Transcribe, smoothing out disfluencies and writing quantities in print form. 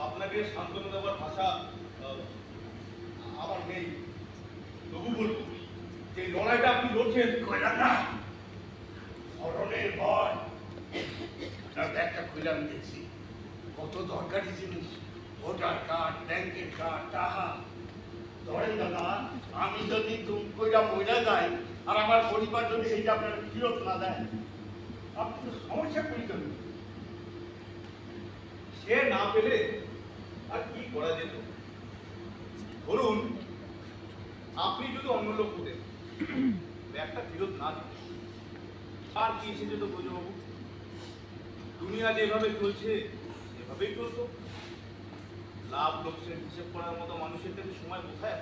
আপনাকে সান্ত্বনা দেওয়ার ভাষা আমার নেই, তবু বলবো যে লড়াইটা আপনি লড়ছেন কইলাম না মরণের ভয় একটা খুলে দেখছি কত দরকারি জিনিস, ভোটার কার্ড, ব্যাংকের কার্ড, টাকা। ধরেন দাদা, আমি যদি দুম কইরা মইরা যাই আর আমার পরিবার যদি এইটা আপনার ফিরত না দেয়, আপনি তো সমস্যা পেয়ে যাবেন। সে না পেলে আর কি করা যেত? ধরুন আপনি যদি অন্য লোক হতেন, ব্যাগটা ফেরত না দিতেন, আর কি এসে যেত ব্রজবাবু? দুনিয়া যেভাবে চলছে এভাবেই চলতো। লাভ লোকসান হিসেব করার মতো মানুষের কাছে সময় কোথায়?